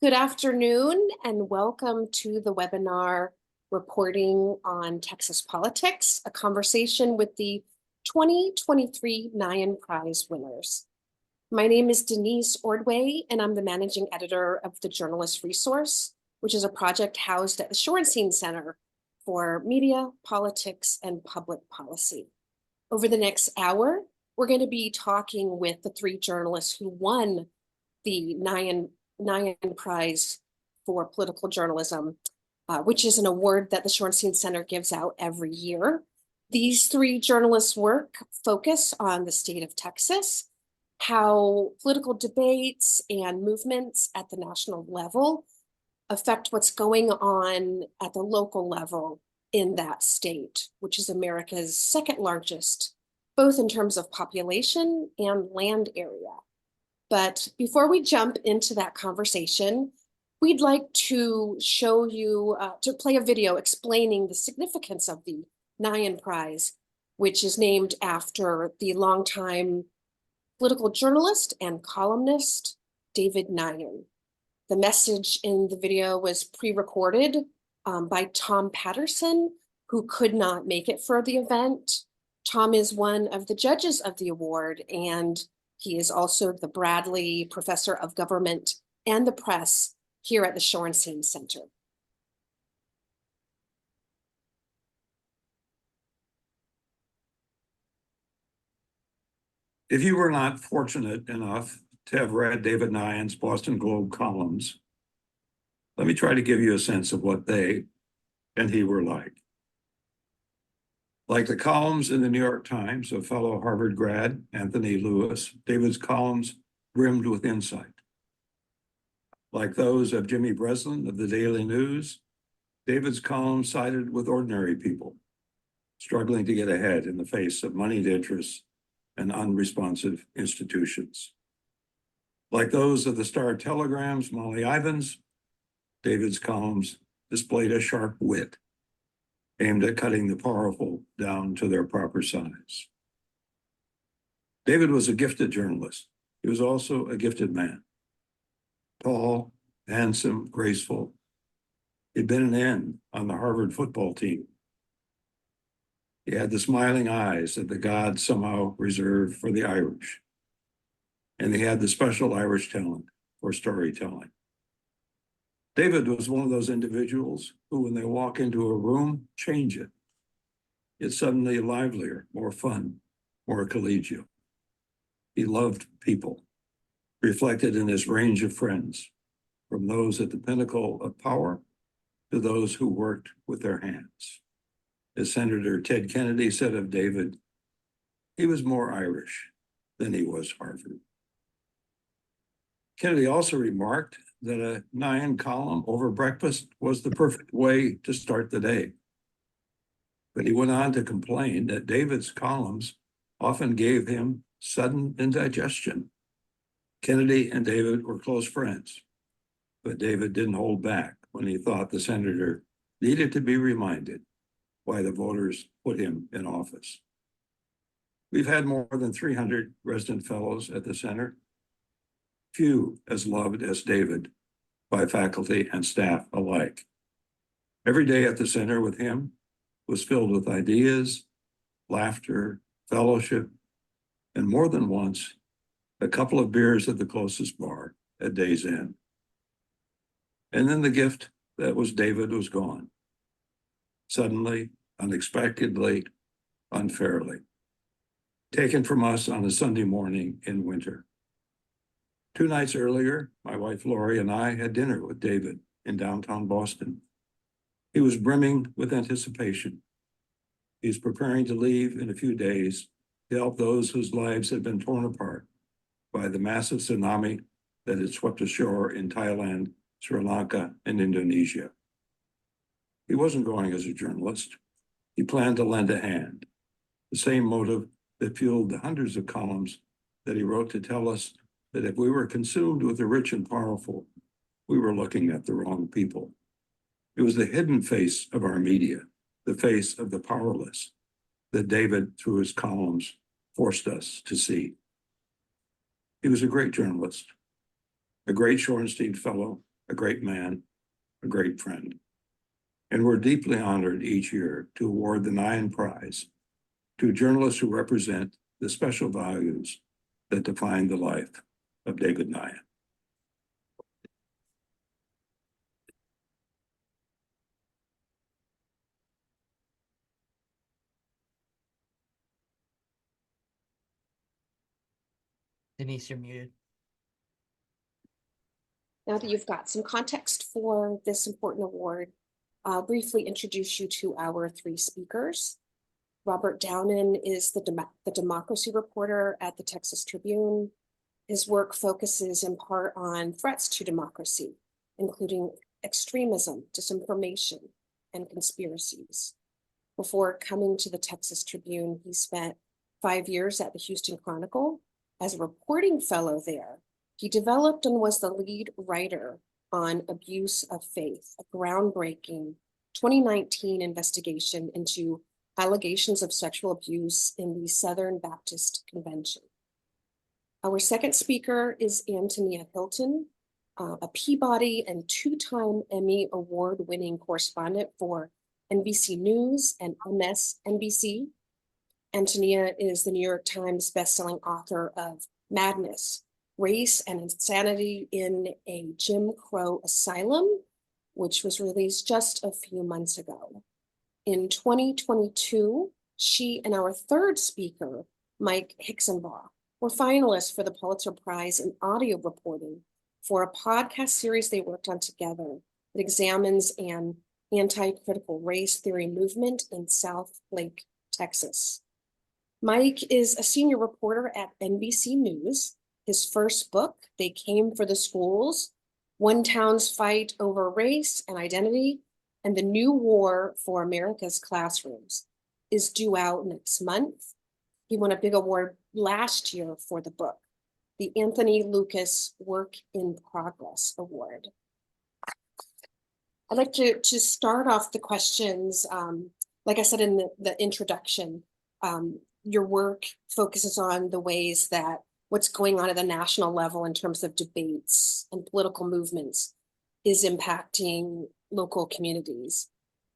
Good afternoon and welcome to the webinar Reporting on Texas Politics, a conversation with the 2023 Nyhan Prize winners. My name is Denise Ordway and I'm the managing editor of the Journalist Resource, which is a project housed at the Shorenstein Center for Media, Politics, and Public Policy. Over the next hour, we're going to be talking with the three journalists who won the Nyhan Prize for Political Journalism, which is an award that the Shorenstein Center gives out every year. These three journalists' work focus on the state of Texas, how political debates and movements at the national level affect what's going on at the local level in that state, which is America's second largest, both in terms of population and land area. But before we jump into that conversation, we'd like to show you, to play a video explaining the significance of the Nyhan Prize, which is named after the longtime political journalist and columnist, David Nyhan. The message in the video was pre-recorded by Tom Patterson, who could not make it for the event. Tom is one of the judges of the award, and he is also the Bradley Professor of Government and the Press here at the Shorenstein Center. If you were not fortunate enough to have read David Nyhan's Boston Globe columns, let me try to give you a sense of what they and he were like. Like the columns in the New York Times of fellow Harvard grad Anthony Lewis, David's columns brimmed with insight. Like those of Jimmy Breslin of the Daily News, David's columns sided with ordinary people, struggling to get ahead in the face of moneyed interests and unresponsive institutions. Like those of the Star Telegram's Molly Ivins, David's columns displayed a sharp wit aimed at cutting the powerful down to their proper size. David was a gifted journalist. He was also a gifted man. Tall, handsome, graceful. He'd been an end on the Harvard football team. He had the smiling eyes that the gods somehow reserved for the Irish. And he had the special Irish talent for storytelling. David was one of those individuals who, when they walk into a room, change it. It's suddenly livelier, more fun, more collegial. He loved people, reflected in his range of friends, from those at the pinnacle of power to those who worked with their hands. As Senator Ted Kennedy said of David, he was more Irish than he was Harvard. Kennedy also remarked that a Nyhan column over breakfast was the perfect way to start the day. But he went on to complain that David's columns often gave him sudden indigestion. Kennedy and David were close friends, but David didn't hold back when he thought the senator needed to be reminded why the voters put him in office. We've had more than 300 resident fellows at the center, few as loved as David by faculty and staff alike. Every day at the center with him was filled with ideas, laughter, fellowship, and more than once, a couple of beers at the closest bar at day's end. And then the gift that was David was gone. Suddenly, unexpectedly, unfairly. Taken from us on a Sunday morning in winter. 2 nights earlier, my wife Lori and I had dinner with David in downtown Boston. He was brimming with anticipation. He's preparing to leave in a few days to help those whose lives had been torn apart by the massive tsunami that had swept ashore in Thailand, Sri Lanka, and Indonesia. He wasn't going as a journalist. He planned to lend a hand, the same motive that fueled the hundreds of columns that he wrote to tell us that if we were consumed with the rich and powerful, we were looking at the wrong people. It was the hidden face of our media, the face of the powerless, that David, through his columns, forced us to see. He was a great journalist, a great Shorenstein Fellow, a great man, a great friend. And we're deeply honored each year to award the Nyhan Prize to journalists who represent the special values that define the life of David Nyhan. Denise, you're muted. Now that you've got some context for this important award, I'll briefly introduce you to our three speakers. Robert Downen is the democracy reporter at the Texas Tribune. His work focuses in part on threats to democracy, including extremism, disinformation, and conspiracies. Before coming to the Texas Tribune, he spent 5 years at the Houston Chronicle as a reporting fellow there. He developed and was the lead writer on Abuse of Faith, a groundbreaking 2019 investigation into allegations of sexual abuse in the Southern Baptist Convention. Our second speaker is Antonia Hylton, a Peabody and two-time Emmy award-winning correspondent for NBC News and MSNBC. Antonia is the New York Times bestselling author of Madness, Race and Insanity in a Jim Crow Asylum, which was released just a few months ago. In 2022, she and our third speaker, Mike Hixenbaugh, were finalists for the Pulitzer Prize in audio reporting for a podcast series they worked on together that examines an anti-critical race theory movement in South Lake, Texas. Mike is a senior reporter at NBC News. His first book, They Came for the Schools, One Town's Fight Over Race and Identity, and the New War for America's Classrooms, is due out next month. He won a big award last year for the book, the Anthony Lucas Work in Progress Award. I'd like to start off the questions. Like I said in the introduction, your work focuses on the ways that what's going on at the national level in terms of debates and political movements is impacting local communities.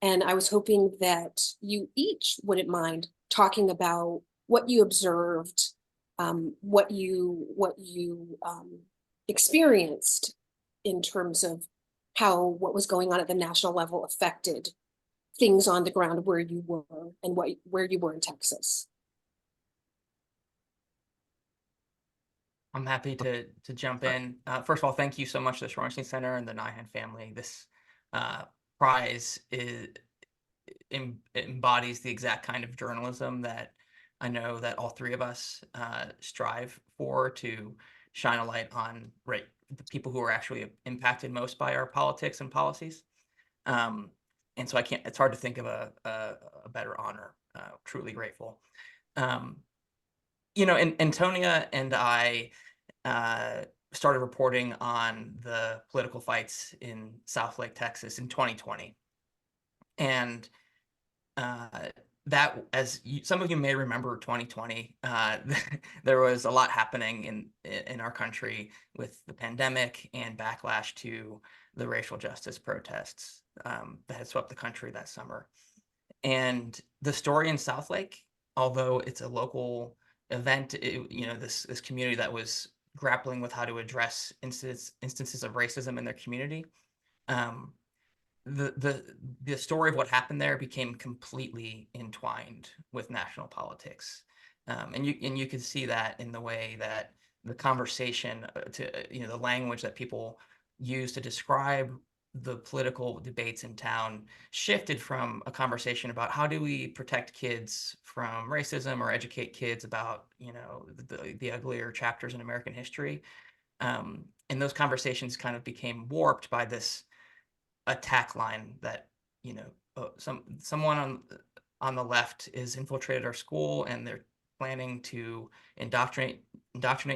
And I was hoping that you each wouldn't mind talking about what you observed, what you experienced in terms of how what was going on at the national level affected things on the ground where you were and where you were in Texas. I'm happy to jump in. First of all, thank you so much to the Shorenstein Center and the Nyhan family. This prize embodies the exact kind of journalism that I know that all three of us strive for, to shine a light on the people who are actually impacted most by our politics and policies. And so it's hard to think of a better honor. Truly grateful. Antonia and I started reporting on the political fights in South Lake, Texas in 2020. And that, as some of you may remember, 2020, there was a lot happening in our country with the pandemic and backlash to the racial justice protests that had swept the country that summer. And the story in South Lake, although it's a local event, this community that was grappling with how to address instances of racism in their community, the story of what happened there became completely entwined with national politics, and you could see that in the way that the conversation, the language that people use to describe the political debates in town shifted from a conversation about how do we protect kids from racism or educate kids about the uglier chapters in American history, and those conversations kind of became warped by this attack line that someone on the left is infiltrated our school and they're planning to indoctrinate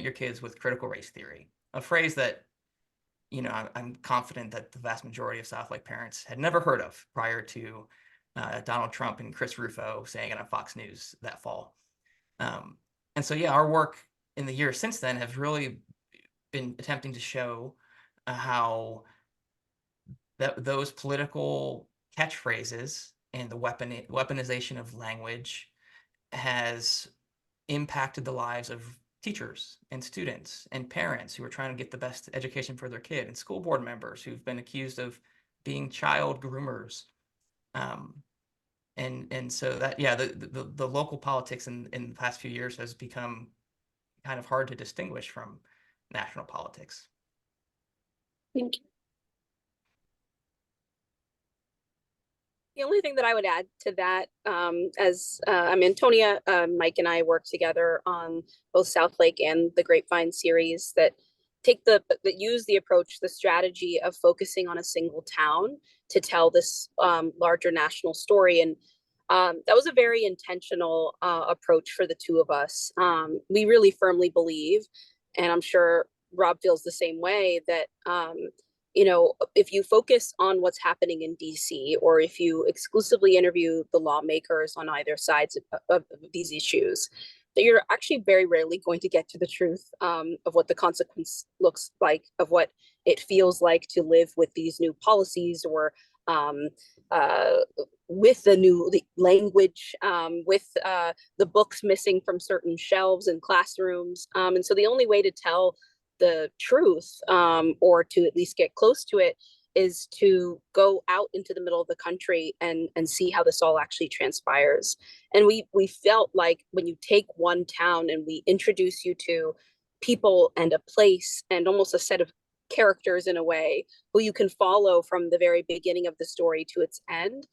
your kids with critical race theory, a phrase that I'm confident that the vast majority of South Lake parents had never heard of prior to Donald Trump and Chris Rufo saying it on Fox News that fall. And so, our work in the years since then has really been attempting to show how that those political catchphrases and the weaponization of language has impacted the lives of teachers and students and parents who are trying to get the best education for their kid, and school board members who've been accused of being child groomers. And so that, yeah, the local politics in the past few years has become kind of hard to distinguish from national politics. Thank you. The only thing that I would add to that, as I'm Antonia, Mike and I work together on both Southlake and the Grapevine series that use the approach, the strategy of focusing on a single town to tell this larger national story. And that was a very intentional approach for the two of us. We really firmly believe, and I'm sure Rob feels the same way, that you know, if you focus on what's happening in DC, or if you exclusively interview the lawmakers on either sides of these issues, that you're actually very rarely going to get to the truth of what the consequence looks like, of what it feels like to live with these new policies, or with the new language, with the books missing from certain shelves in classrooms. And so the only way to tell the truth, or to at least get close to it, is to go out into the middle of the country and see how this all actually transpires. And we felt like when you take one town and we introduce you to people and a place and almost a set of characters in a way who you can follow from the very beginning of the story to its end,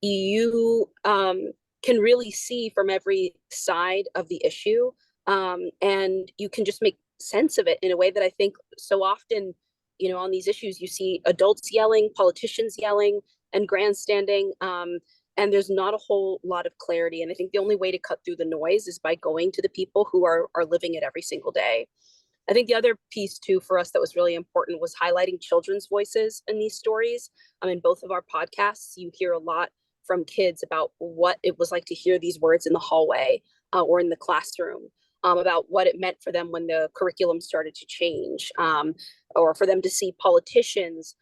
you can really see from every side of the issue, and you can just make sense of it in a way that I think so often, you know, on these issues, you see adults yelling, politicians yelling, and grandstanding, and there's not a whole lot of clarity. And I think the only way to cut through the noise is by going to the people who are living it every single day. I think the other piece too for us that was really important was highlighting children's voices in these stories. In both of our podcasts, you hear a lot from kids about what it was like to hear these words in the hallway or in the classroom. About what it meant for them when the curriculum started to change, or for them to see politicians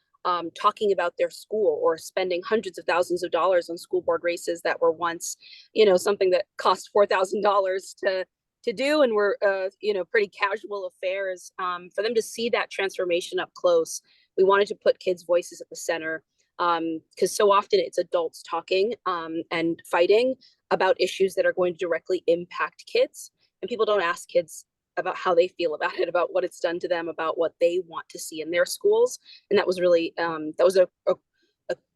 talking about their school, or spending hundreds of thousands of dollars on school board races that were once, you know, something that cost $4,000 to do and were, you know, pretty casual affairs. For them to see that transformation up close, we wanted to put kids' voices at the center, because so often it's adults talking and fighting about issues that are going to directly impact kids. And people don't ask kids about how they feel about it, about what it's done to them, about what they want to see in their schools. And that was really, that was a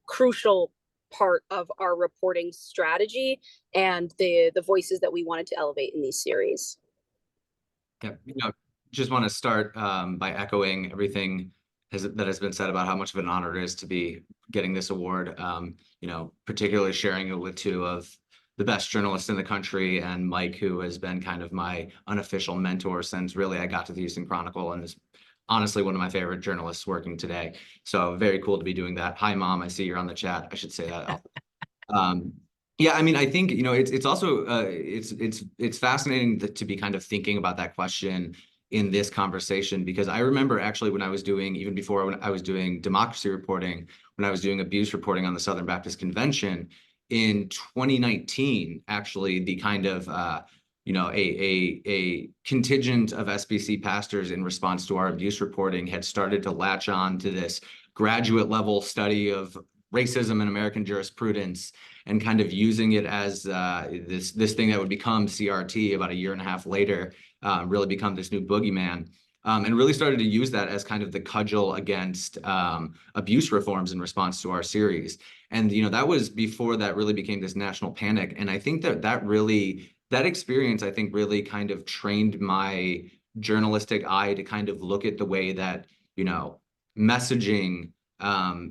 crucial part of our reporting strategy and the voices that we wanted to elevate in these series. Yeah, you know, just want to start by echoing everything that has been said about how much of an honor it is to be getting this award. You know, particularly sharing it with two of the best journalists in the country, and Mike, who has been kind of my unofficial mentor since really I got to the Houston Chronicle, and is honestly one of my favorite journalists working today. So very cool to be doing that. Hi, Mom. I see you're on the chat. I should say that. Yeah, I mean, I think, you know, it's also it's fascinating to be kind of thinking about that question in this conversation, because I remember actually when I was doing, even before when I was doing democracy reporting, when I was doing abuse reporting on the Southern Baptist Convention in 2019, actually the kind of you know, a contingent of SBC pastors in response to our abuse reporting had started to latch on to this graduate level study of racism in American jurisprudence, and kind of using it as this thing that would become CRT about a year and a half later, really become this new boogeyman. And really started to use that as kind of the cudgel against abuse reforms in response to our series. And, you know, that was before that really became this national panic. And I think that experience, I think, really kind of trained my journalistic eye to kind of look at the way that, you know, messaging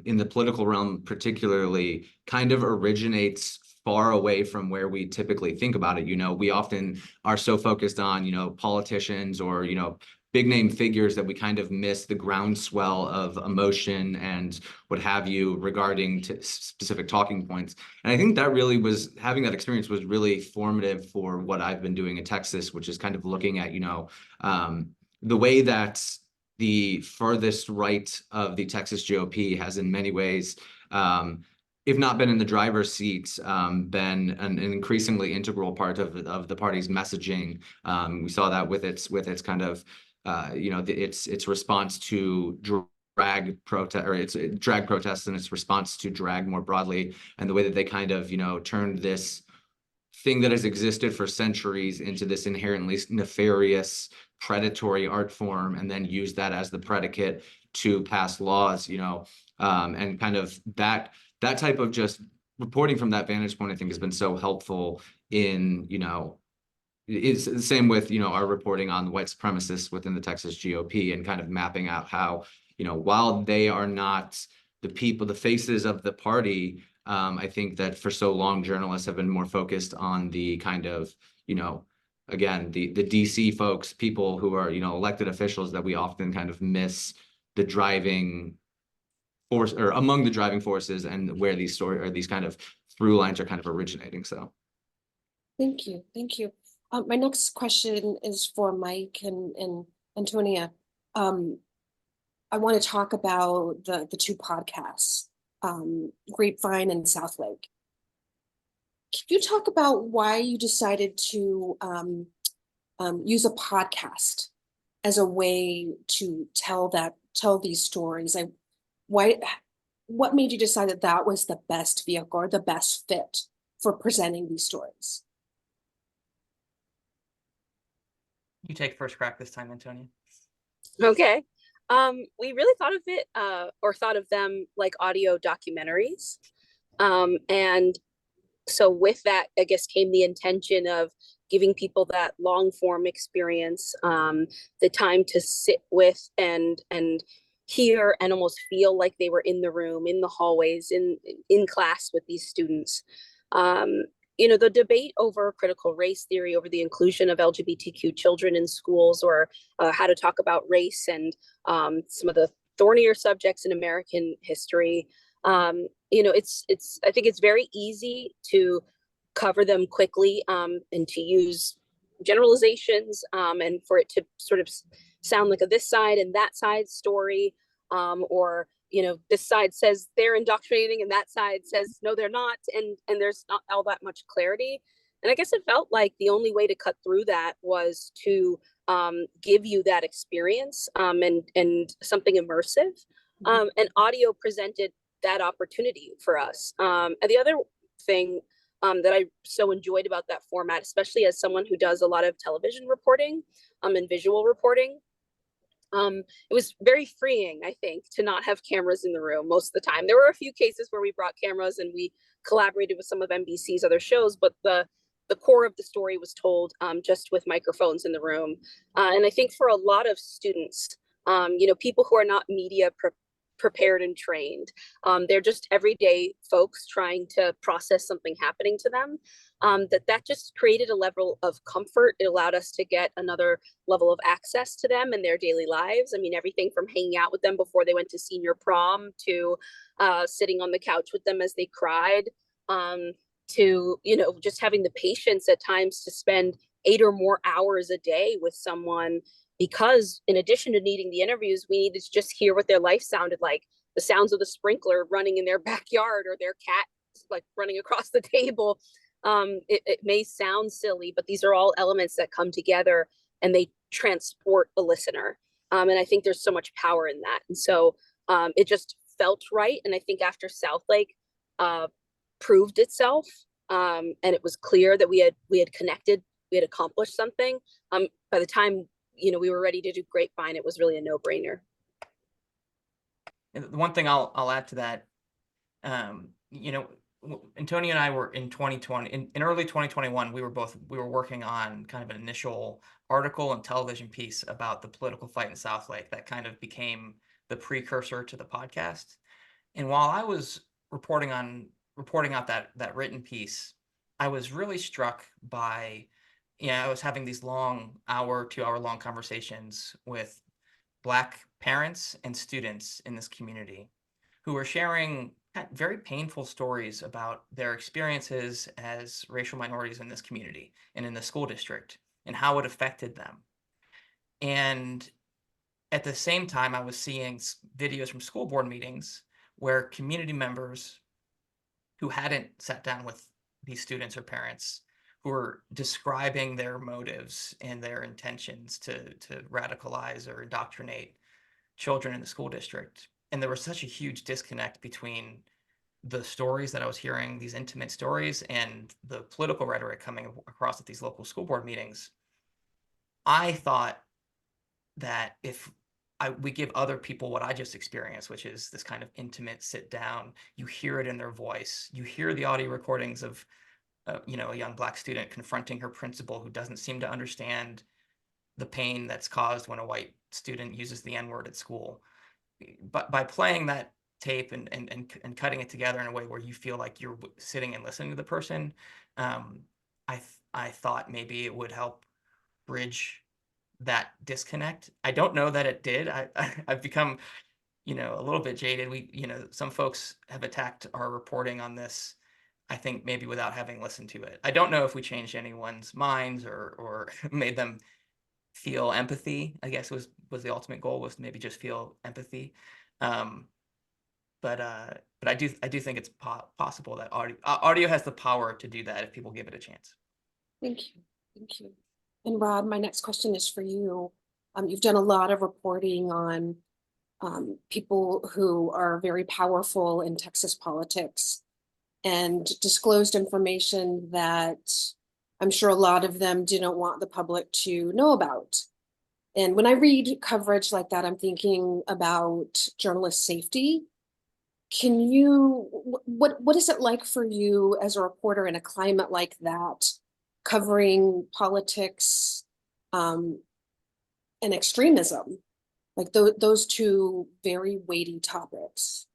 in the political realm particularly kind of originates far away from where we typically think about it. You know, we often are so focused on, you know, politicians or, you know, big name figures that we kind of miss the groundswell of emotion and what have you regarding to specific talking points. And I think that really was, having that experience was really formative for what I've been doing in Texas, which is kind of looking at, you know, the way that the furthest right of the Texas GOP has in many ways, if not been in the driver's seat, been an increasingly integral part of the party's messaging. We saw that with its kind of, its response to drag protest, or its drag protests, and its response to drag more broadly, and the way that they kind of, turned this thing that has existed for centuries into this inherently nefarious, predatory art form, and then use that as the predicate to pass laws, and kind of that type of just reporting from that vantage point, I think, has been so helpful in, it's the same with, our reporting on the white supremacists within the Texas GOP, and kind of mapping out how, while they are not the people, the faces of the party, I think that for so long, journalists have been more focused on the kind of, again, the DC folks, people who are, elected officials, that we often kind of miss the driving force, or among the driving forces, and where these stories, or these kind of through lines, are kind of originating. So Thank you. Thank you. My next question is for Mike and Antonia. I want to talk about the two podcasts, Grapevine and Southlake. Can you talk about why you decided to use a podcast as a way to tell these stories? What made you decide that that was the best vehicle, or the best fit for presenting these stories? You take first crack this time, Antonia. Okay. We really thought of it, or thought of them like audio documentaries. And so with that, I guess, came the intention of giving people that long form experience, the time to sit with and hear and almost feel like they were in the room, in the hallways, in class with these students. The debate over critical race theory, over the inclusion of LGBTQ children in schools, or how to talk about race and some of the thornier subjects in American history. I think it's very easy to cover them quickly, and to use generalizations, and for it to sort of sound like a this side and that side story, or this side says they're indoctrinating and that side says no, they're not, and there's not all that much clarity. And I guess it felt like the only way to cut through that was to give you that experience, and something immersive, and audio presented that opportunity for us. And the other thing that I so enjoyed about that format, especially as someone who does a lot of television reporting, and visual reporting, it was very freeing, I think, to not have cameras in the room most of the time. There were a few cases where we brought cameras and we collaborated with some of NBC's other shows, but the core of the story was told just with microphones in the room. And I think for a lot of students, people who are not media prepared and trained, they're just everyday folks trying to process something happening to them, that just created a level of comfort. It allowed us to get another level of access to them in their daily lives. I mean, everything from hanging out with them before they went to senior prom, to sitting on the couch with them as they cried, to just having the patience at times to spend 8 or more hours a day with someone, because in addition to needing the interviews, we needed to just hear what their life sounded like, the sounds of the sprinkler running in their backyard, or their cat like running across the table. It may sound silly, but these are all elements that come together and they transport the listener. And I think there's so much power in that. And so it just felt right. And I think after Southlake proved itself, and it was clear that we had connected, we had accomplished something. By the time we were ready to do Grapevine, it was really a no-brainer. And the one thing I'll add to that, Antonia and I were in 2020, in early 2021, we were working on kind of an initial article and television piece about the political fight in Southlake that kind of became the precursor to the podcast. And while I was reporting out that written piece, I was really struck by, I was having these long 2-hour long conversations with Black parents and students in this community who were sharing very painful stories about their experiences as racial minorities in this community and in the school district, and how it affected them. And at the same time, I was seeing videos from school board meetings where community members who hadn't sat down with these students or parents who were describing their motives and their intentions to radicalize or indoctrinate children in the school district. And there was such a huge disconnect between the stories that I was hearing, these intimate stories, and the political rhetoric coming across at these local school board meetings. I thought that if we give other people what I just experienced, which is this kind of intimate sit down, you hear it in their voice, you hear the audio recordings of you know, a young Black student confronting her principal who doesn't seem to understand the pain that's caused when a white student uses the N-word at school. But by playing that tape and cutting it together in a way where you feel like you're sitting and listening to the person, I thought maybe it would help bridge that disconnect. I don't know that it did. I've become, you know, a little bit jaded. You know, some folks have attacked our reporting on this, I think maybe without having listened to it. I don't know if we changed anyone's minds or made them feel empathy. I guess was the ultimate goal, was to maybe just feel empathy. But I do think it's possible that audio has the power to do that if people give it a chance. Thank you. Thank you. And Rob, my next question is for you. You've done a lot of reporting on people who are very powerful in Texas politics and disclosed information that I'm sure a lot of them didn't want the public to know about. And when I read coverage like that, I'm thinking about journalist safety. Can you, what is it like for you as a reporter in a climate like that, covering politics and extremism, like those two very weighty topics?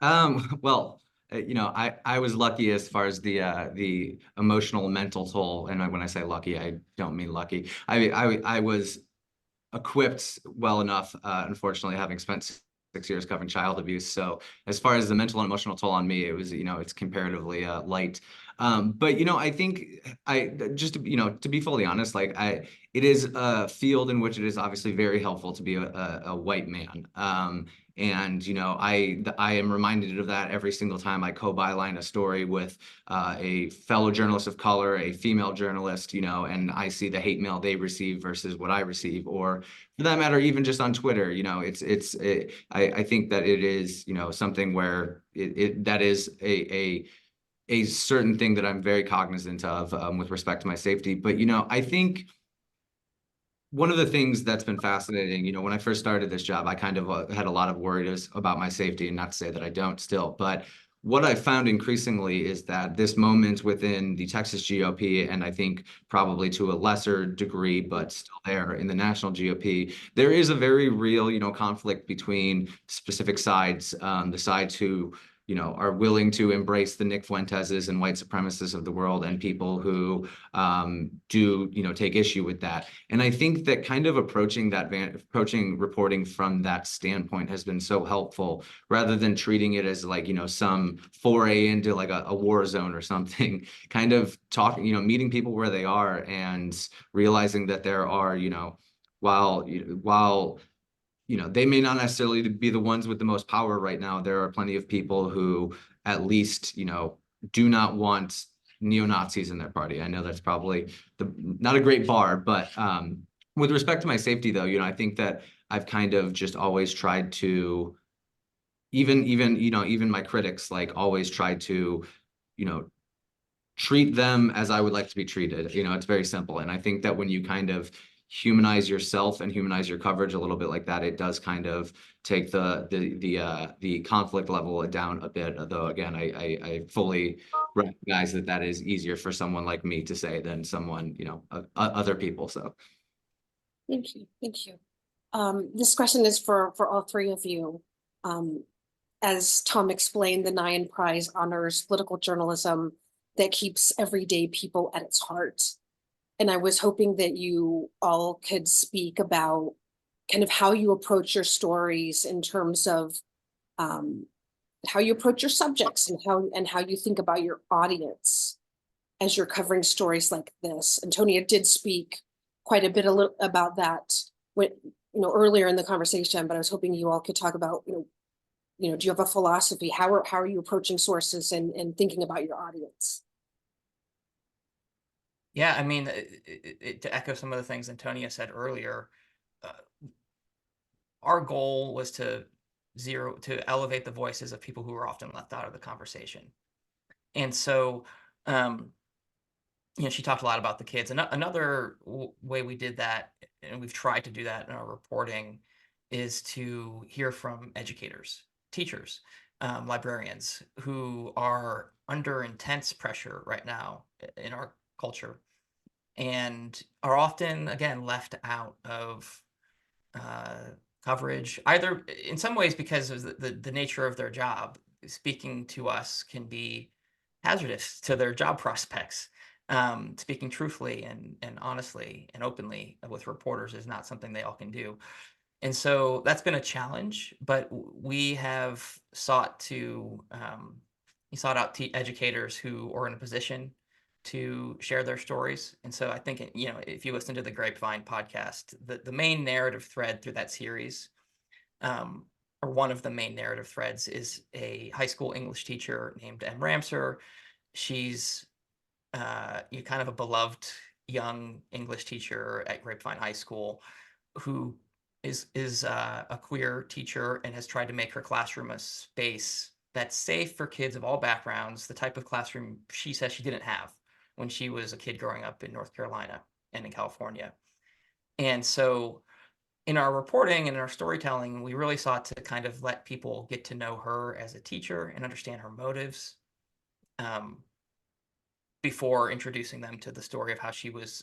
Well, you know, I was lucky as far as the emotional mental toll, and when I say lucky, I don't mean lucky. I was equipped well enough, unfortunately, having spent 6 years covering child abuse. So as far as the mental and emotional toll on me, it was, you know, it's comparatively light. But, you know, I think just to, you know, to be fully honest, like it is a field in which it is obviously very helpful to be a white man. And, you know, I am reminded of that every single time I co-byline a story with a fellow journalist of color, a female journalist, you know, and I see the hate mail they receive versus what I receive, or for that matter, even just on Twitter, you know, I think that it is, you know, something where that is a certain thing that I'm very cognizant of with respect to my safety. But, you know, I think one of the things that's been fascinating, you know, when I first started this job, I kind of had a lot of worries about my safety, and not to say that I don't still, but what I found increasingly is that this moment within the Texas GOP, and I think probably to a lesser degree, but still there in the national GOP, there is a very real, you know, conflict between specific sides, the sides who, you know, are willing to embrace the Nick Fuenteses and white supremacists of the world, and people who do, you know, take issue with that. And I think that kind of approaching reporting from that standpoint has been so helpful, rather than treating it as like, you know, some foray into like a war zone or something. Kind of talking, you know, meeting people where they are and realizing that there are, you know, while you know, they may not necessarily be the ones with the most power right now, there are plenty of people who at least, you know, do not want neo-Nazis in their party. I know that's probably not a great bar, but with respect to my safety, though, you know, I think that I've kind of just always tried to, even you know, even my critics, like, always tried to, you know, treat them as I would like to be treated. You know, it's very simple. And I think that when you kind of humanize yourself and humanize your coverage a little bit like that, it does kind of take the conflict level down a bit. Though again, I fully recognize that that is easier for someone like me to say than someone, you know, other people. So Thank you. Thank you. This question is for all three of you. As Tom explained, the Nyhan Prize honors political journalism that keeps everyday people at its heart. And I was hoping that you all could speak about kind of how you approach your stories in terms of how you approach your subjects and how you think about your audience as you're covering stories like this. Antonia did speak quite a bit about that earlier in the conversation, but I was hoping you all could talk about, do you have a philosophy? How are you approaching sources and thinking about your audience? Yeah, I mean, to echo some of the things Antonia said earlier, our goal was to elevate the voices of people who are often left out of the conversation. And so, she talked a lot about the kids. And another way we did that, and we've tried to do that in our reporting, is to hear from educators, teachers, librarians who are under intense pressure right now in our culture and are often, again, left out of coverage, either in some ways because of the nature of their job. Speaking to us can be hazardous to their job prospects. Speaking truthfully and honestly and openly with reporters is not something they all can do. And so that's been a challenge, but we have sought out educators who are in a position to share their stories. And so I think, if you listen to the Grapevine podcast, the main narrative thread through that series, or one of the main narrative threads, is a high school English teacher named M. Ramser. She's kind of a beloved young English teacher at Grapevine High School who is a queer teacher and has tried to make her classroom a space that's safe for kids of all backgrounds, the type of classroom she says she didn't have when she was a kid growing up in North Carolina and in California. And so in our reporting and in our storytelling, we really sought to kind of let people get to know her as a teacher and understand her motives before introducing them to the story of how she was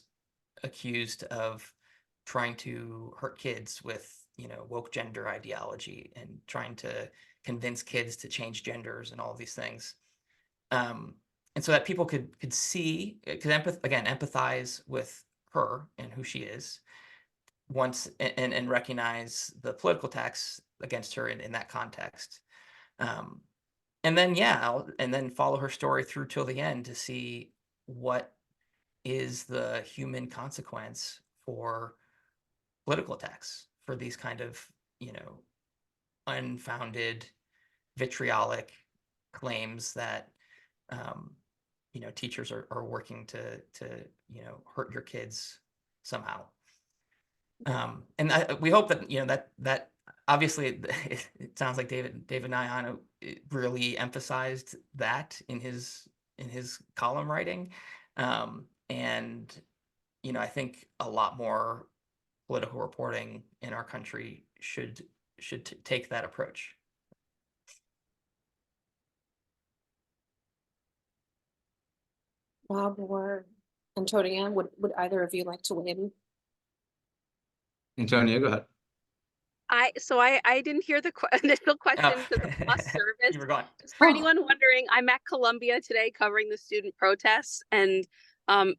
accused of trying to hurt kids with, woke gender ideology and trying to convince kids to change genders and all of these things. And so that people could see, could empathize with her and who she is once, and recognize the political attacks against her in that context. And then follow her story through till the end to see what is the human consequence for political attacks, for these kind of, unfounded, vitriolic claims that, teachers are working to hurt your kids somehow. And we hope that, that obviously it sounds like David Nyhan really emphasized that in his column writing. And, I think a lot more political reporting in our country should take that approach. Bob or Antonia, would either of you like to weigh in? Antonia, go ahead. I didn't hear the initial question to the bus service. You were gone. Just for anyone wondering, I'm at Columbia today covering the student protests, and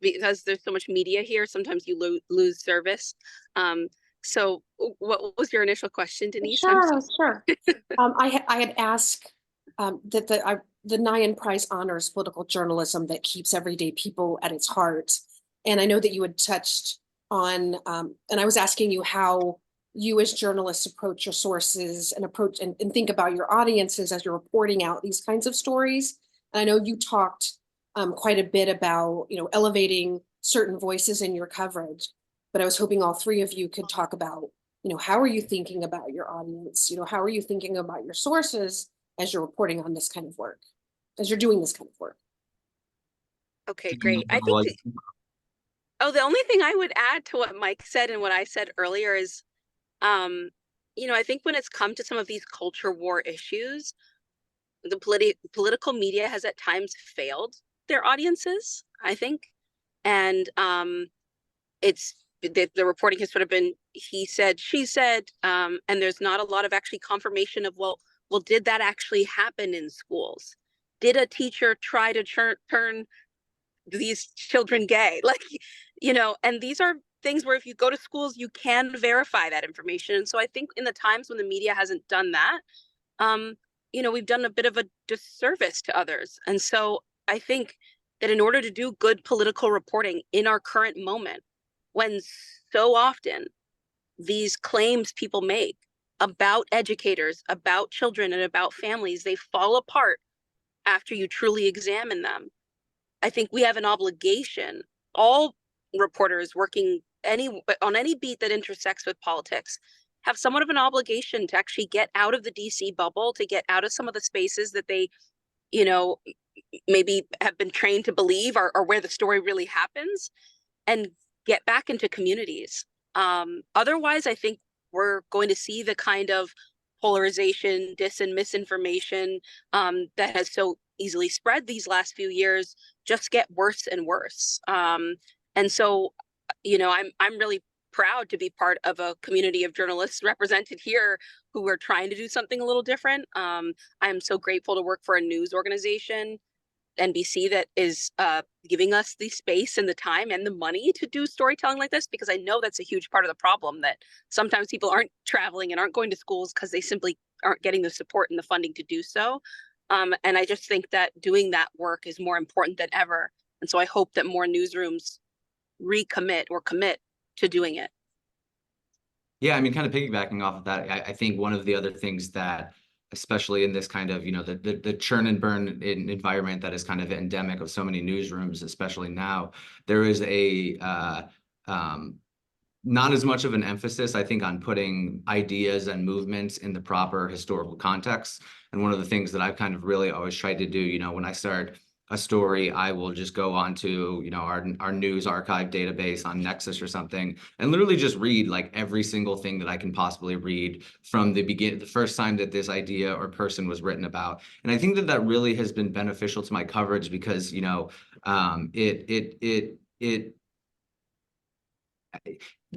because there's so much media here, sometimes you lose service. So what was your initial question, Denise? Sure. I had asked that the Nyhan Prize honors political journalism that keeps everyday people at its heart. And I know that you had touched on, and I was asking you how you as journalists approach your sources and think about your audiences as you're reporting out these kinds of stories. And I know you talked quite a bit about, elevating certain voices in your coverage, but I was hoping all three of you could talk about, how are you thinking about your audience? How are you thinking about your sources as you're reporting on this kind of work, as you're doing this kind of work? Okay, great. I think the only thing I would add to what Mike said and what I said earlier is, I think when it's come to some of these culture war issues, the political media has at times failed their audiences, I think. And it's the reporting has sort of been he said, she said, and there's not a lot of actually confirmation of, well, did that actually happen in schools? Did a teacher try to turn these children gay? And these are things where if you go to schools, you can verify that information. And so I think in the times when the media hasn't done that, we've done a bit of a disservice to others. And so I think that in order to do good political reporting in our current moment, when so often these claims people make about educators, about children, and about families, they fall apart after you truly examine them. I think we have an obligation, all reporters working on any beat that intersects with politics, have somewhat of an obligation to actually get out of the DC bubble, to get out of some of the spaces that they, you know, maybe have been trained to believe are where the story really happens, and get back into communities. Otherwise, I think we're going to see the kind of polarization, dis and misinformation that has so easily spread these last few years just get worse and worse. And so, you know, I'm really proud to be part of a community of journalists represented here who are trying to do something a little different. I'm so grateful to work for a news organization, NBC, that is giving us the space and the time and the money to do storytelling like this, because I know that's a huge part of the problem, that sometimes people aren't traveling and aren't going to schools because they simply aren't getting the support and the funding to do so. And I just think that doing that work is more important than ever. And so I hope that more newsrooms recommit or commit to doing it. Yeah, I mean, kind of piggybacking off of that, I think one of the other things that, especially in this kind of, you know, the churn and burn environment that is kind of endemic of so many newsrooms, especially now, there is a not as much of an emphasis, I think, on putting ideas and movements in the proper historical context. And one of the things that I've kind of really always tried to do, you know, when I start a story, I will just go on to, you know, our news archive database on Nexus or something, and literally just read like every single thing that I can possibly read from the first time that this idea or person was written about. And I think that that really has been beneficial to my coverage, because, you know,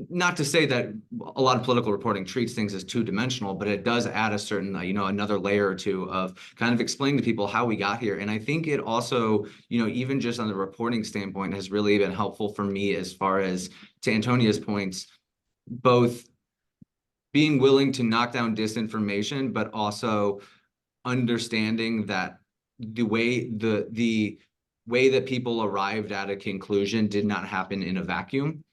not to say that a lot of political reporting treats things as two-dimensional, but it does add a certain, you know, another layer or two of kind of explaining to people how we got here. And I think it also, you know, even just on the reporting standpoint, has really been helpful for me as far as, to Antonia's points, both being willing to knock down disinformation, but also understanding that the way that people arrived at a conclusion did not happen in a vacuum.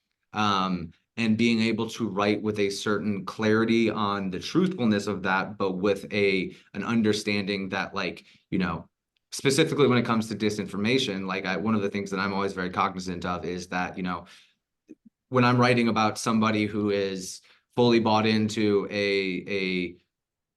And being able to write with a certain clarity on the truthfulness of that, but with an understanding that, like, you know, specifically when it comes to disinformation, like one of the things that I'm always very cognizant of is that, you know, when I'm writing about somebody who is fully bought into a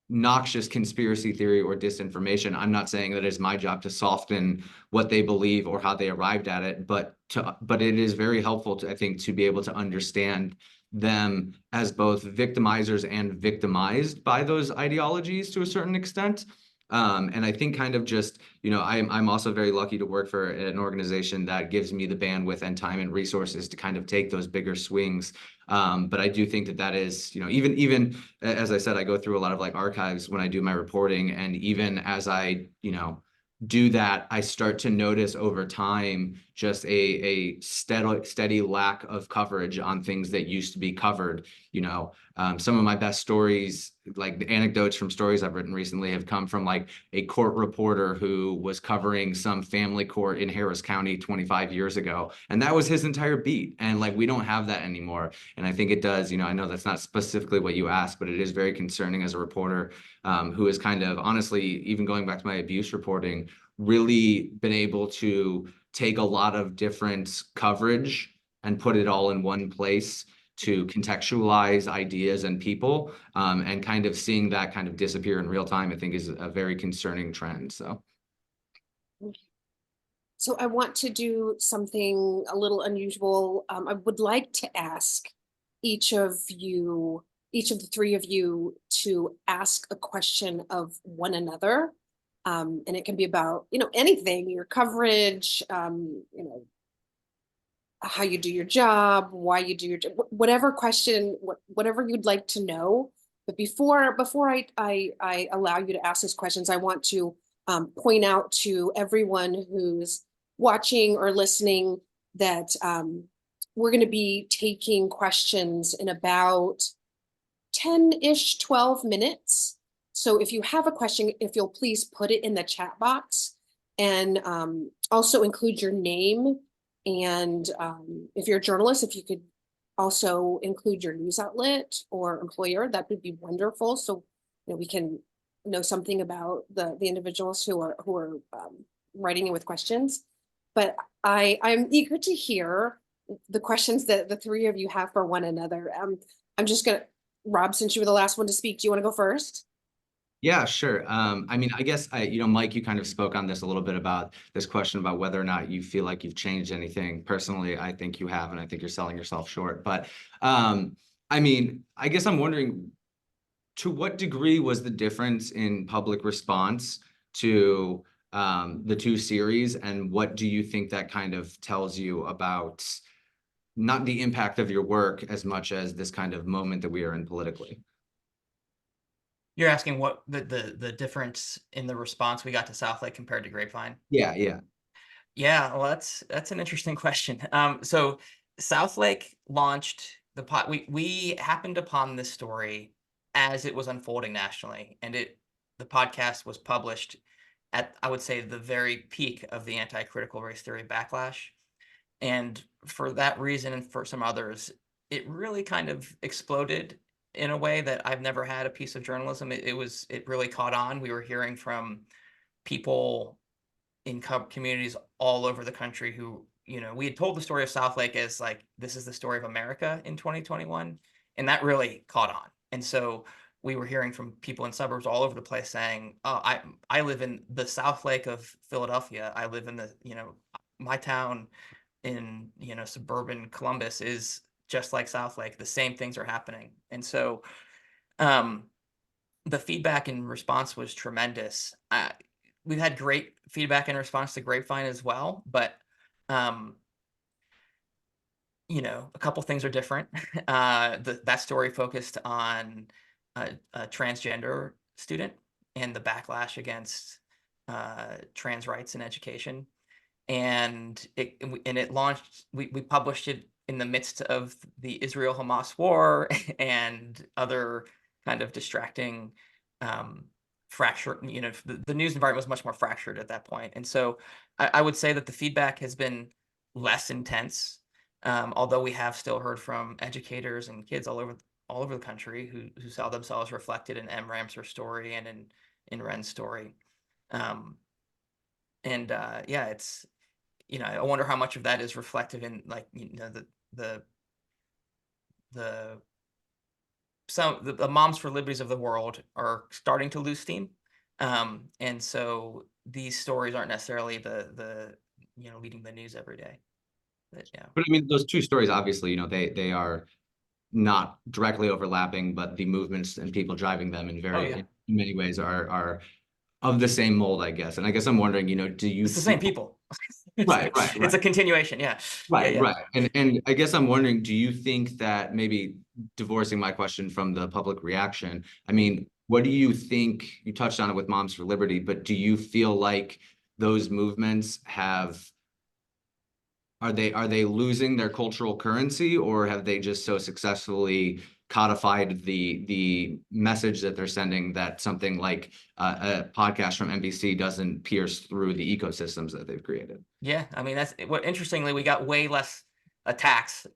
noxious conspiracy theory or disinformation, I'm not saying that it's my job to soften what they believe or how they arrived at it, but it is very helpful to, I think, to be able to understand them as both victimizers and victimized by those ideologies to a certain extent. And I think kind of just, you know, I'm also very lucky to work for an organization that gives me the bandwidth and time and resources to kind of take those bigger swings. But I do think that that is, you know, even as I said, I go through a lot of like archives when I do my reporting, and even as I, you know, do that, I start to notice over time just a steady lack of coverage on things that used to be covered. You know, some of my best stories, like the anecdotes from stories I've written recently, have come from like a court reporter who was covering some family court in Harris County 25 years ago. And that was his entire beat. And like, we don't have that anymore. And I think it does, you know, I know that's not specifically what you asked, but it is very concerning as a reporter who is kind of, honestly, even going back to my abuse reporting, really been able to take a lot of different coverage and put it all in one place to contextualize ideas and people, and kind of seeing that kind of disappear in real time, I think, is a very concerning trend. So I want to do something a little unusual. I would like to ask each of the three of you, to ask a question of one another. And it can be about, you know, anything, your coverage, you know, how you do your job, why you do your job, whatever question, whatever you'd like to know. But before I allow you to ask those questions, I want to point out to everyone who's watching or listening that we're going to be taking questions in about 10-ish, 12 minutes. So if you have a question, if you'll please put it in the chat box, and also include your name. And if you're a journalist, if you could also include your news outlet or employer, that would be wonderful. So we can know something about the individuals who are writing in with questions. But I'm eager to hear the questions that the three of you have for one another. I'm just gonna, Rob, since you were the last one to speak, do you want to go first? Yeah, sure. I mean, I guess Mike, you kind of spoke on this a little bit about this question about whether or not you feel like you've changed anything. Personally, I think you have, and I think you're selling yourself short. But I mean, I guess I'm wondering, to what degree was the difference in public response to the two series, and what do you think that kind of tells you about not the impact of your work as much as this kind of moment that we are in politically? You're asking what the difference in the response we got to Southlake compared to Grapevine? Yeah, yeah. Yeah, well, that's an interesting question. So Southlake launched the pot. We happened upon this story as it was unfolding nationally, and the podcast was published at, I would say, the very peak of the anti-critical race theory backlash. And for that reason, and for some others, it really kind of exploded in a way that I've never had a piece of journalism. It really caught on. We were hearing from people in communities all over the country who, we had told the story of Southlake as like, this is the story of America in 2021. And that really caught on. And so we were hearing from people in suburbs all over the place saying, oh, I live in the Southlake of Philadelphia. I live in my town in, suburban Columbus is just like Southlake. The same things are happening. And so the feedback and response was tremendous. We've had great feedback in response to Grapevine as well, but a couple things are different. That story focused on a transgender student and the backlash against trans rights in education, and it launched. We published it in the midst of the Israel-Hamas war and other kind of distracting fracture. The news environment was much more fractured at that point. And so I would say that the feedback has been less intense, although we have still heard from educators and kids all over the country who saw themselves reflected in M. Ramser's story and in Ren's story. Yeah, it's, I wonder how much of that is reflective in, like, the Moms for Liberties of the world are starting to lose steam. And so these stories aren't necessarily the leading the news every day. But yeah. But I mean, those two stories, obviously, they are not directly overlapping, but the movements and people driving them in in many ways are of the same mold, I guess. And I guess I'm wondering, do you It's the same people. Right. It's a continuation. Yeah. Right. Yeah. Right. And I guess I'm wondering, do you think that, maybe divorcing my question from the public reaction, I mean, what do you think? You touched on it with Moms for Liberty, but do you feel like those movements are they losing their cultural currency, or have they just so successfully codified the message that they're sending that something like a podcast from NBC doesn't pierce through the ecosystems that they've created? Yeah, I mean, that's what, interestingly, we got way less attacks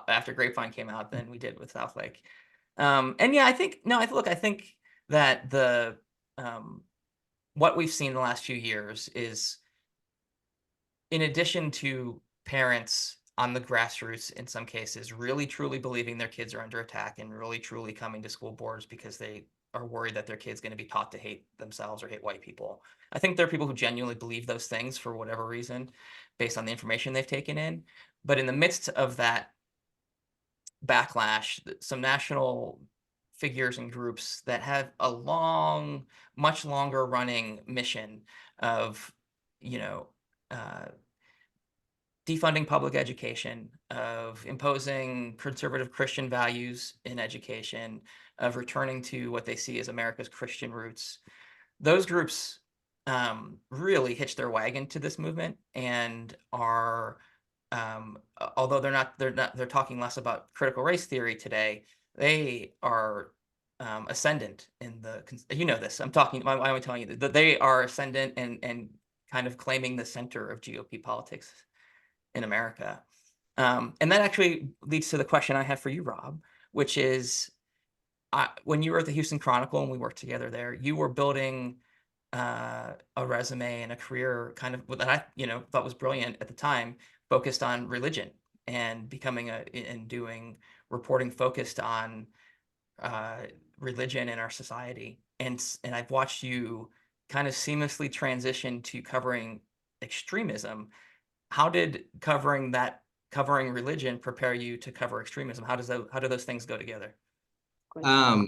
after Grapevine came out than we did with Southlake. And yeah, I think that what we've seen in the last few years is, in addition to parents on the grassroots, in some cases, really truly believing their kids are under attack and really truly coming to school boards because they are worried that their kid's going to be taught to hate themselves or hate white people. I think there are people who genuinely believe those things for whatever reason, based on the information they've taken in. But in the midst of that backlash, some national figures and groups that have a much longer running mission of, defunding public education, of imposing conservative Christian values in education, of returning to what they see as America's Christian roots. Those groups really hitched their wagon to this movement and are, although they're talking less about critical race theory today, they are ascendant in this. I'm telling you that they are ascendant and kind of claiming the center of GOP politics in America. And that actually leads to the question I have for you, Rob, which is, when you were at the Houston Chronicle and we worked together there, you were building a resume and a career kind of that I, thought was brilliant at the time, focused on religion and doing reporting focused on religion in our society. And I've watched you kind of seamlessly transition to covering extremism. How did covering religion prepare you to cover extremism? How do those things go together? How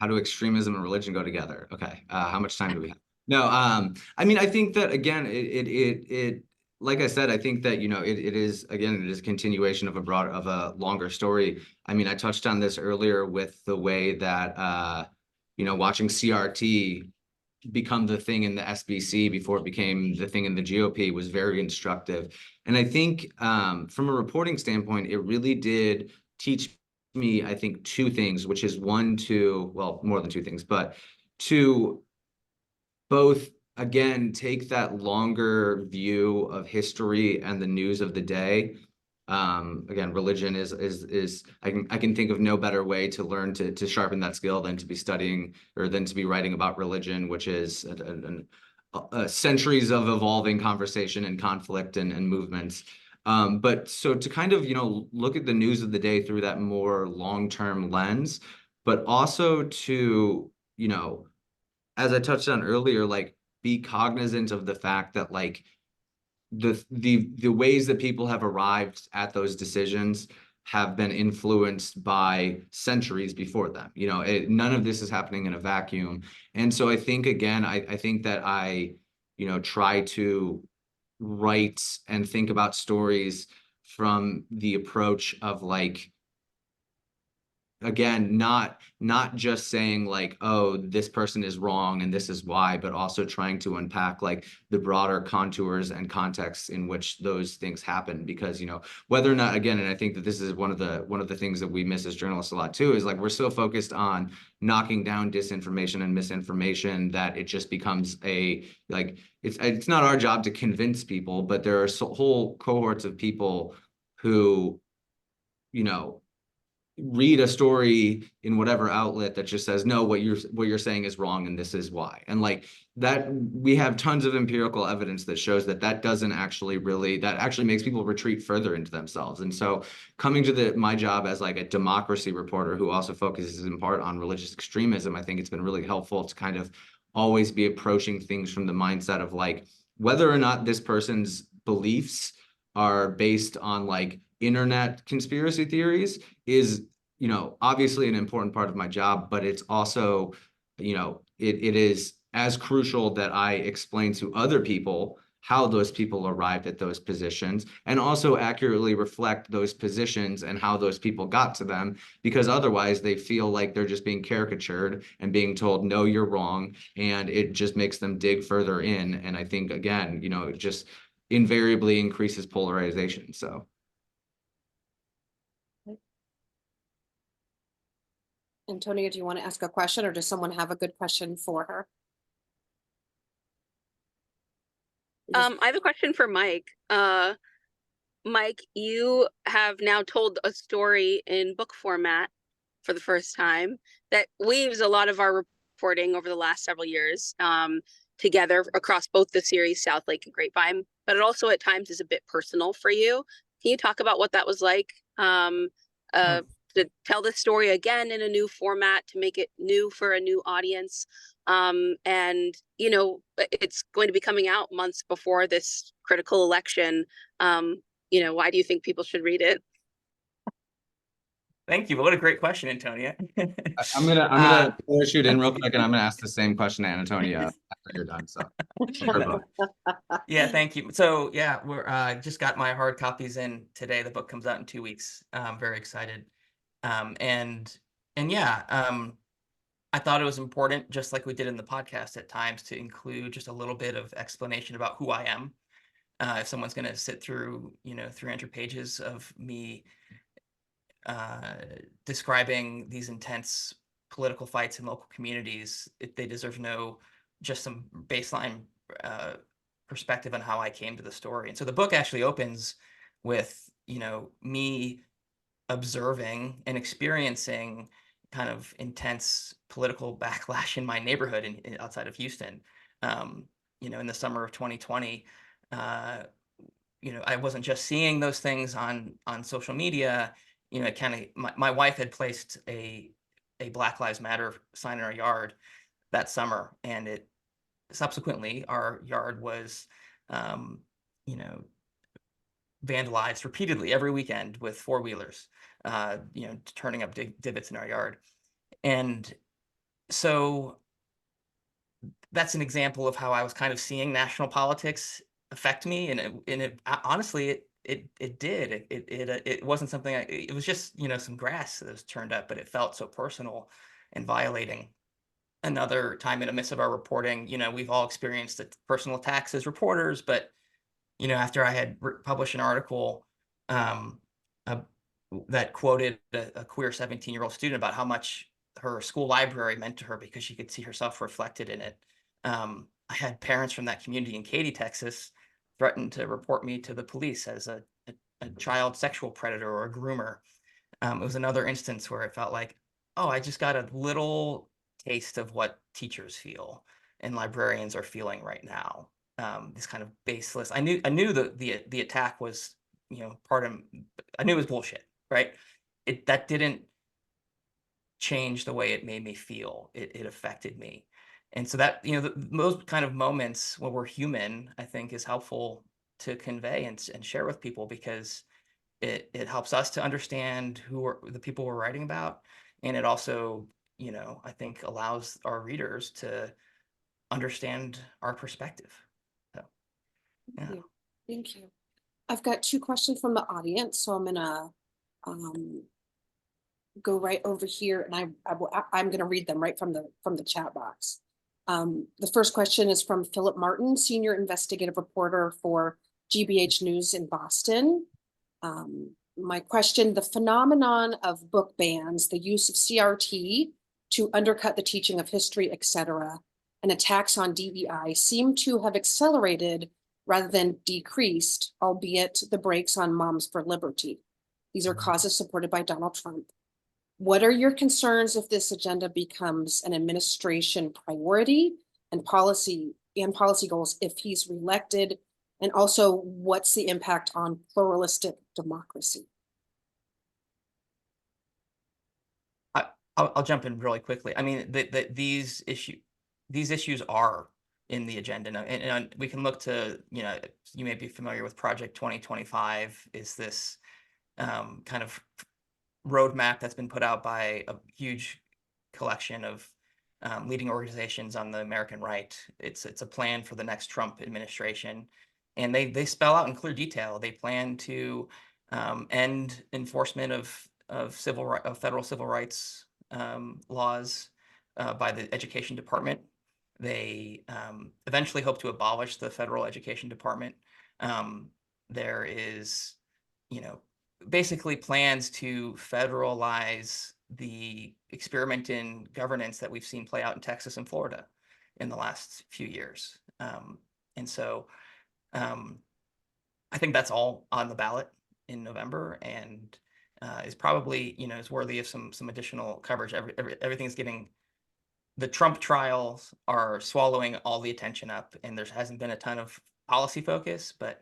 do extremism and religion go together? Okay. How much time do we have? No, I mean, I think that again, it like I said, I think that, it is a continuation of a longer story. I mean, I touched on this earlier with the way that, watching CRT become the thing in the SBC before it became the thing in the GOP was very instructive. And I think from a reporting standpoint, it really did teach me, I think, two things, which is more than two things, but to both, again, take that longer view of history and the news of the day. Again, religion is I can think of no better way to learn to sharpen that skill than to be studying or than to be writing about religion, which is centuries of evolving conversation and conflict and movements. But so to kind of, look at the news of the day through that more long-term lens, but also to, as I touched on earlier, like be cognizant of the fact that like the ways that people have arrived at those decisions have been influenced by centuries before them. None of this is happening in a vacuum. And so I think, again, I think that I, try to write and think about stories from the approach of like, again, not just saying like, oh, this person is wrong and this is why, but also trying to unpack like the broader contours and contexts in which those things happen. Because, whether or not, again, and I think that this is one of the things that we miss as journalists a lot too, is like we're so focused on knocking down disinformation and misinformation that it just becomes it's not our job to convince people, but there are whole cohorts of people who, read a story in whatever outlet that just says, no, what you're saying is wrong and this is why. And like that, we have tons of empirical evidence that shows that doesn't actually that actually makes people retreat further into themselves. And so coming to my job as like a democracy reporter who also focuses in part on religious extremism, I think it's been really helpful to kind of always be approaching things from the mindset of like, whether or not this person's beliefs are based on like internet conspiracy theories is, obviously an important part of my job, but it's also, it is as crucial that I explain to other people how those people arrived at those positions and also accurately reflect those positions and how those people got to them, because otherwise they feel like they're just being caricatured and being told, no, you're wrong. And it just makes them dig further in. And I think, again, it just invariably increases polarization. So. Antonia, do you want to ask a question or does someone have a good question for her? I have a question for Mike. Mike, you have now told a story in book format for the first time that weaves a lot of our reporting over the last several years together across both the series South Lake and Grapevine, but it also at times is a bit personal for you. Can you talk about what that was like? To tell this story again in a new format, to make it new for a new audience. And, it's going to be coming out months before this critical election. Why do you think people should read it? Thank you. What a great question, Antonia. I'm gonna shoot in real quick, and I'm gonna ask the same question to Antonia after you're done. So, yeah, thank you. So yeah, we're just got my hard copies in today. The book comes out in 2 weeks. I'm very excited. And yeah, I thought it was important, just like we did in the podcast at times, to include just a little bit of explanation about who I am. If someone's going to sit through, 300 pages of me describing these intense political fights in local communities, they deserve to know just some baseline perspective on how I came to the story. And so the book actually opens with me observing and experiencing kind of intense political backlash in my neighborhood outside of Houston. In the summer of 2020, I wasn't just seeing those things on social media. My wife had placed a Black Lives Matter sign in our yard that summer, and subsequently our yard was vandalized repeatedly every weekend with four-wheelers, turning up divots in our yard. And so that's an example of how I was kind of seeing national politics affect me. And honestly, it did. It wasn't something, it was just, some grass that was turned up, but it felt so personal and violating. Another time in a miss of our reporting, we've all experienced personal attacks as reporters, but after I had published an article that quoted a queer 17-year-old student about how much her school library meant to her because she could see herself reflected in it, I had parents from that community in Katy, Texas, threaten to report me to the police as a child sexual predator or a groomer. It was another instance where it felt like, oh, I just got a little taste of what teachers feel and librarians are feeling right now. This kind of baseless. I knew the attack was, I knew it was bullshit, right? That didn't change the way it made me feel. It affected me. And so that, those kind of moments when we're human, I think is helpful to convey and share with people, because it helps us to understand who are the people we're writing about. And it also, I think allows our readers to understand our perspective. So, yeah. Thank you. I've got two questions from the audience, so I'm gonna go right over here, and I'm gonna read them right from the chat box. The first question is from Philip Martin, senior investigative reporter for GBH News in Boston. My question: the phenomenon of book bans, the use of CRT to undercut the teaching of history, etc., and attacks on DEI seem to have accelerated rather than decreased, albeit the brakes on Moms for Liberty. These are causes supported by Donald Trump. What are your concerns if this agenda becomes an administration priority and policy goals if he's reelected? And also, what's the impact on pluralistic democracy? I'll jump in really quickly. I mean, these issues are in the agenda now, and we can look to, you may be familiar with Project 2025. Is this kind of roadmap that's been put out by a huge collection of leading organizations on the American right? It's a plan for the next Trump administration, and they spell out in clear detail. They plan to end enforcement of federal civil rights laws by the Education Department. They eventually hope to abolish the federal education department. There is, basically plans to federalize the experiment in governance that we've seen play out in Texas and Florida in the last few years. And so I think that's all on the ballot in November, and is probably, is worthy of some additional coverage. Everything's getting, the Trump trials are swallowing all the attention up, and there hasn't been a ton of policy focus, but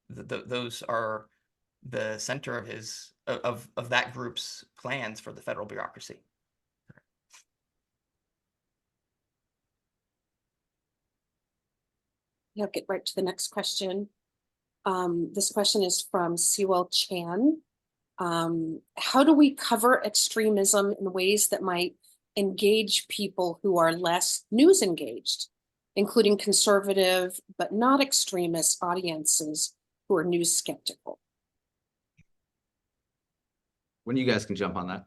those are the center of his of that group's plans for the federal bureaucracy. I'll get right to the next question. This question is from Sewell Chan. How do we cover extremism in ways that might engage people who are less news engaged, including conservative but not extremist audiences who are news skeptical? When you guys can jump on that.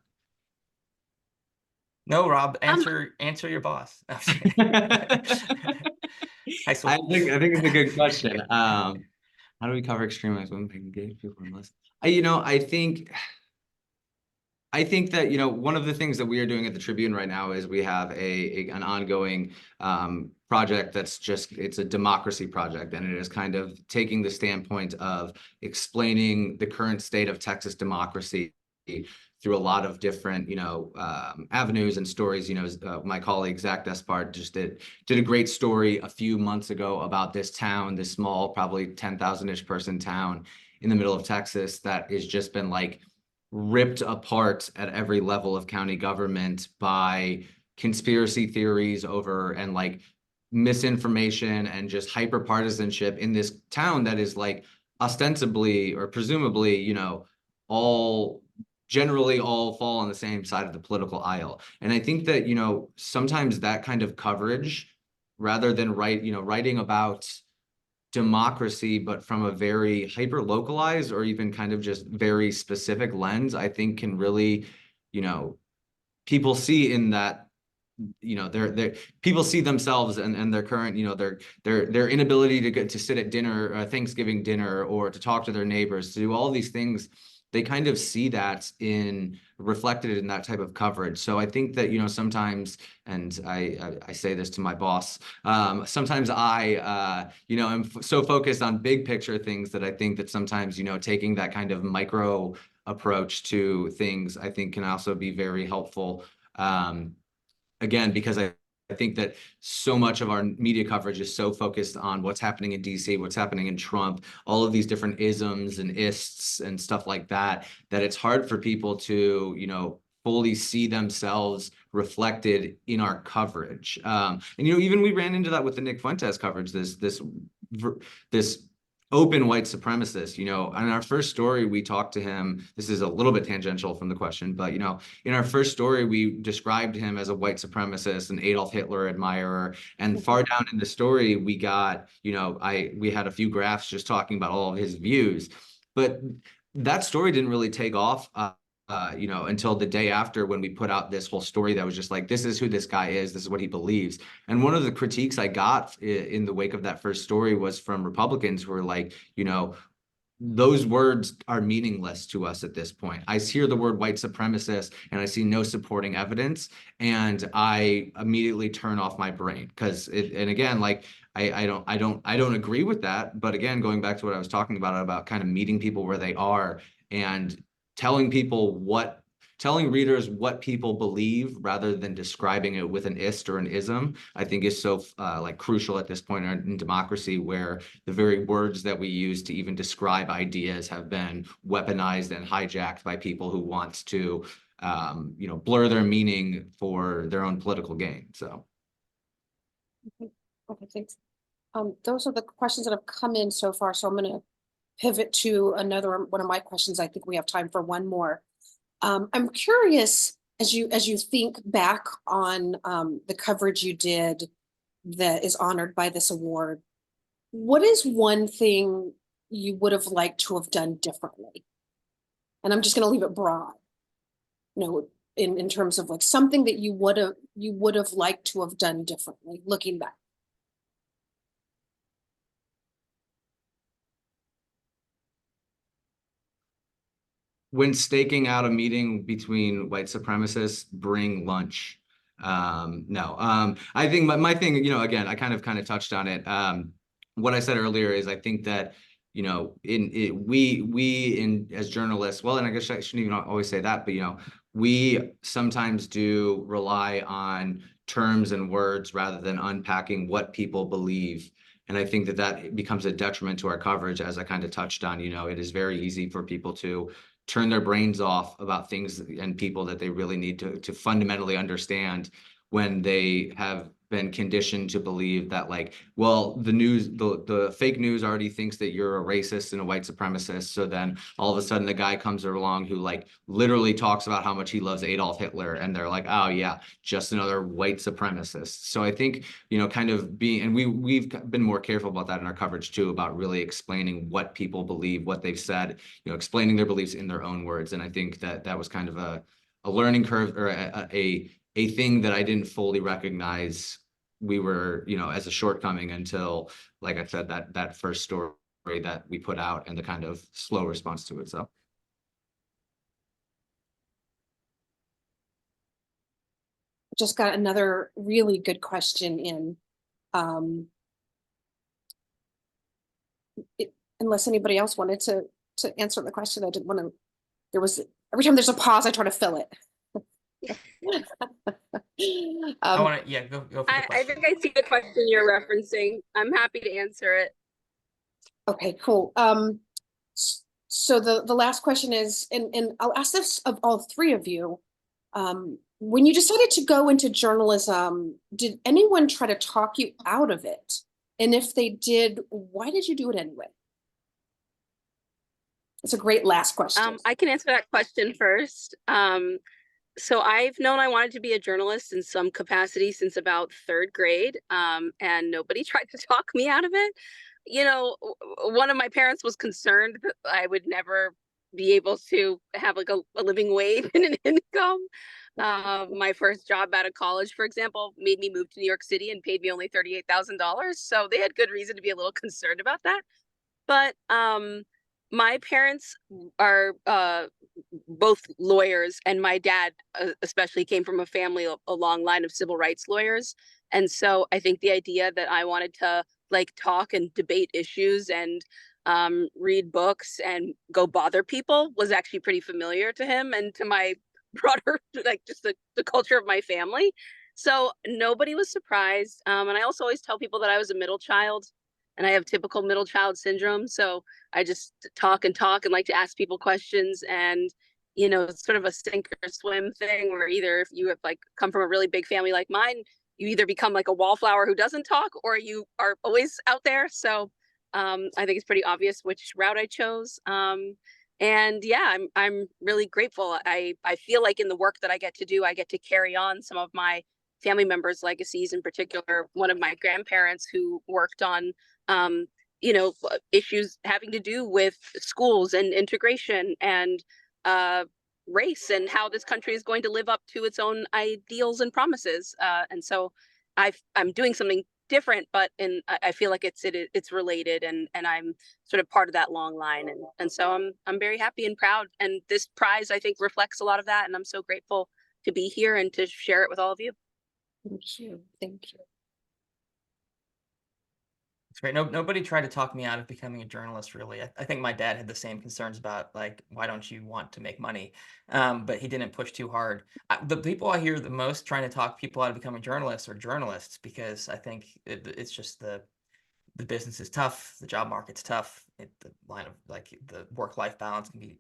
No, Rob, answer your boss. I think it's a good question. How do we cover extremism when we engage people in this? I think I think that, you know, one of the things that we are doing at the Tribune right now is we have an ongoing project that's just, it's a democracy project, and it is kind of taking the standpoint of explaining the current state of Texas democracy through a lot of different, you know, avenues and stories. You know, my colleague Zach Despard just did a great story a few months ago about this town, this small, probably 10,000-ish person town in the middle of Texas that has just been like ripped apart at every level of county government by conspiracy theories over and like misinformation and just hyper partisanship in this town that is like ostensibly or presumably, you know, generally all fall on the same side of the political aisle. And I think that, you know, sometimes that kind of coverage, rather than writing about democracy, but from a very hyper localized or even kind of just very specific lens, I think can really, you know, people see in that, you know, people see themselves and their current, you know, their inability to get to sit at dinner, Thanksgiving dinner, or to talk to their neighbors, to do all these things. They kind of see that reflected in that type of coverage. So I think that, you know, sometimes, and I say this to my boss, sometimes I, you know, am so focused on big picture things that I think that sometimes, you know, taking that kind of micro approach to things, I think can also be very helpful. Again, because I think that so much of our media coverage is so focused on what's happening in DC, what's happening in Trump, all of these different isms and ists and stuff like that, that it's hard for people to, you know, fully see themselves reflected in our coverage. And, you know, even we ran into that with the Nick Fuentes coverage, this open white supremacist. You know, in our first story, we talked to him. This is a little bit tangential from the question, but, you know, in our first story, we described him as a white supremacist, an Adolf Hitler admirer. And far down in the story, we got, you know, we had a few graphs just talking about all of his views, but that story didn't really take off, you know, until the day after, when we put out this whole story that was just like, this is who this guy is, this is what he believes. And one of the critiques I got in the wake of that first story was from Republicans who were like, you know, those words are meaningless to us at this point. I hear the word white supremacist and I see no supporting evidence, and I immediately turn off my brain, because and again, like, I don't agree with that. But again, going back to what I was talking about kind of meeting people where they are and telling readers what people believe rather than describing it with an ist or an ism, I think is so like crucial at this point in democracy, where the very words that we use to even describe ideas have been weaponized and hijacked by people who want to, you know, blur their meaning for their own political gain. So. Okay, thanks. Those are the questions that have come in so far. So I'm going to pivot to another one of my questions. I think we have time for one more. I'm curious, as you think back on the coverage you did that is honored by this award, what is one thing you would have liked to have done differently? And I'm just going to leave it broad, you know, in terms of like something that you would have liked to have done differently, looking back. When staking out a meeting between white supremacists, bring lunch. No, I think my thing, you know, again, I kind of touched on it. What I said earlier is I think that, you know, we as journalists, well, and I guess I shouldn't even always say that, but, you know, we sometimes do rely on terms and words rather than unpacking what people believe. And I think that becomes a detriment to our coverage, as I kind of touched on. You know, it is very easy for people to turn their brains off about things and people that they really need to fundamentally understand, when they have been conditioned to believe that, like, well, the fake news already thinks that you're a racist and a white supremacist. So then all of a sudden the guy comes along who like literally talks about how much he loves Adolf Hitler, and they're like, oh yeah, just another white supremacist. So I think, you know, kind of being, and we've been more careful about that in our coverage too, about really explaining what people believe, what they've said, you know, explaining their beliefs in their own words. And I think that was kind of a learning curve, or a thing that I didn't fully recognize we were, you know, as a shortcoming until, like I said, that first story that we put out and the kind of slow response to it. So. just got another really good question in. Unless anybody else wanted to answer the question, I didn't want to. There was every time there's a pause, I try to fill it. I want to, yeah, go for the question. I think I see the question you're referencing. I'm happy to answer it. Okay, cool. So the last question is, and I'll ask this of all three of you. When you decided to go into journalism, did anyone try to talk you out of it? And if they did, why did you do it anyway? It's a great last question. I can answer that question first. So I've known I wanted to be a journalist in some capacity since about third grade, and nobody tried to talk me out of it. You know, one of my parents was concerned that I would never be able to have like a living wage and an income. My first job out of college, for example, made me move to New York City and paid me only $38,000. So they had good reason to be a little concerned about that. But my parents are both lawyers, and my dad especially came from a family, a long line of civil rights lawyers. And so I think the idea that I wanted to like talk and debate issues and read books and go bother people was actually pretty familiar to him and to my broader, like just the culture of my family. So nobody was surprised. And I also always tell people that I was a middle child and I have typical middle child syndrome. So I just talk and like to ask people questions, and you know, it's sort of a sink or swim thing where either if you have like come from a really big family like mine, you either become like a wallflower who doesn't talk, or you are always out there. So I think it's pretty obvious which route I chose. And yeah, I'm really grateful. I feel like in the work that I get to do, I get to carry on some of my family members' legacies. In particular, one of my grandparents who worked on you know, issues having to do with schools and integration and race and how this country is going to live up to its own ideals and promises. And so I'm doing something different, but I feel like it's related, and I'm sort of part of that long line. And so I'm very happy and proud. And this prize, I think, reflects a lot of that. And I'm so grateful to be here and to share it with all of you. Thank you. Thank you. It's great. Nobody tried to talk me out of becoming a journalist, really. I think my dad had the same concerns about, like, why don't you want to make money? But he didn't push too hard. The people I hear the most trying to talk people out of becoming journalists are journalists, because I think it's just the business is tough, the job market's tough, the line of, like, the work-life balance can be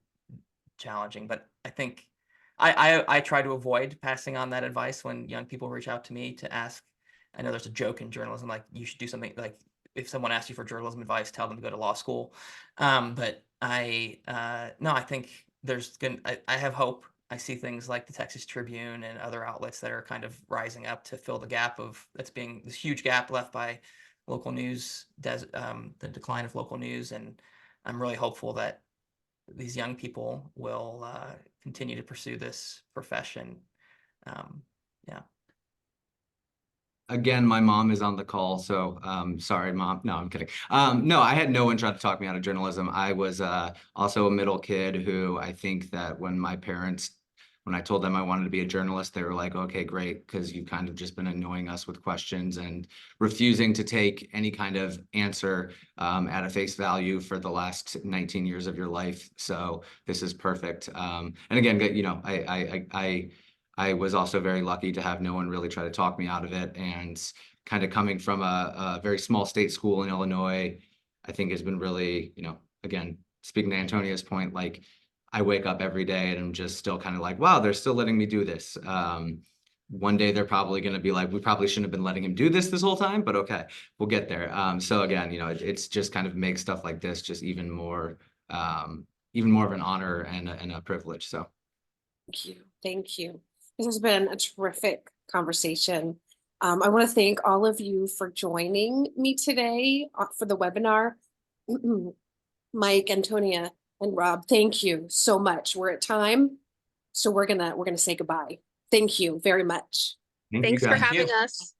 challenging. But I think I try to avoid passing on that advice when young people reach out to me to ask. I know there's a joke in journalism, like, you should do something, like, if someone asks you for journalism advice, tell them to go to law school. But no, I think I have hope. I see things like the Texas Tribune and other outlets that are kind of rising up to fill the gap this huge gap left by local news, the decline of local news. And I'm really hopeful that these young people will continue to pursue this profession. Yeah. Again, my mom is on the call, so sorry, Mom. No, I'm kidding. No, I had no one try to talk me out of journalism. I was also a middle kid who, I think that when I told them I wanted to be a journalist, they were like, okay, great, because you've kind of just been annoying us with questions and refusing to take any kind of answer at a face value for the last 19 years of your life. So this is perfect. And again, you know, I was also very lucky to have no one really try to talk me out of it. And kind of coming from a very small state school in Illinois, I think has been really, you know, again, speaking to Antonia's point, like, I wake up every day and I'm just still kind of like, wow, they're still letting me do this. One day they're probably going to be like, we probably shouldn't have been letting him do this whole time, but okay, we'll get there. So again, you know, it's just kind of makes stuff like this just even more of an honor and a privilege. So Thank you. Thank you. This has been a terrific conversation. I want to thank all of you for joining me today for the webinar. Mike, Antonia, and Rob, thank you so much. We're at time, so we're gonna say goodbye. Thank you very much. Thanks for guys. having us.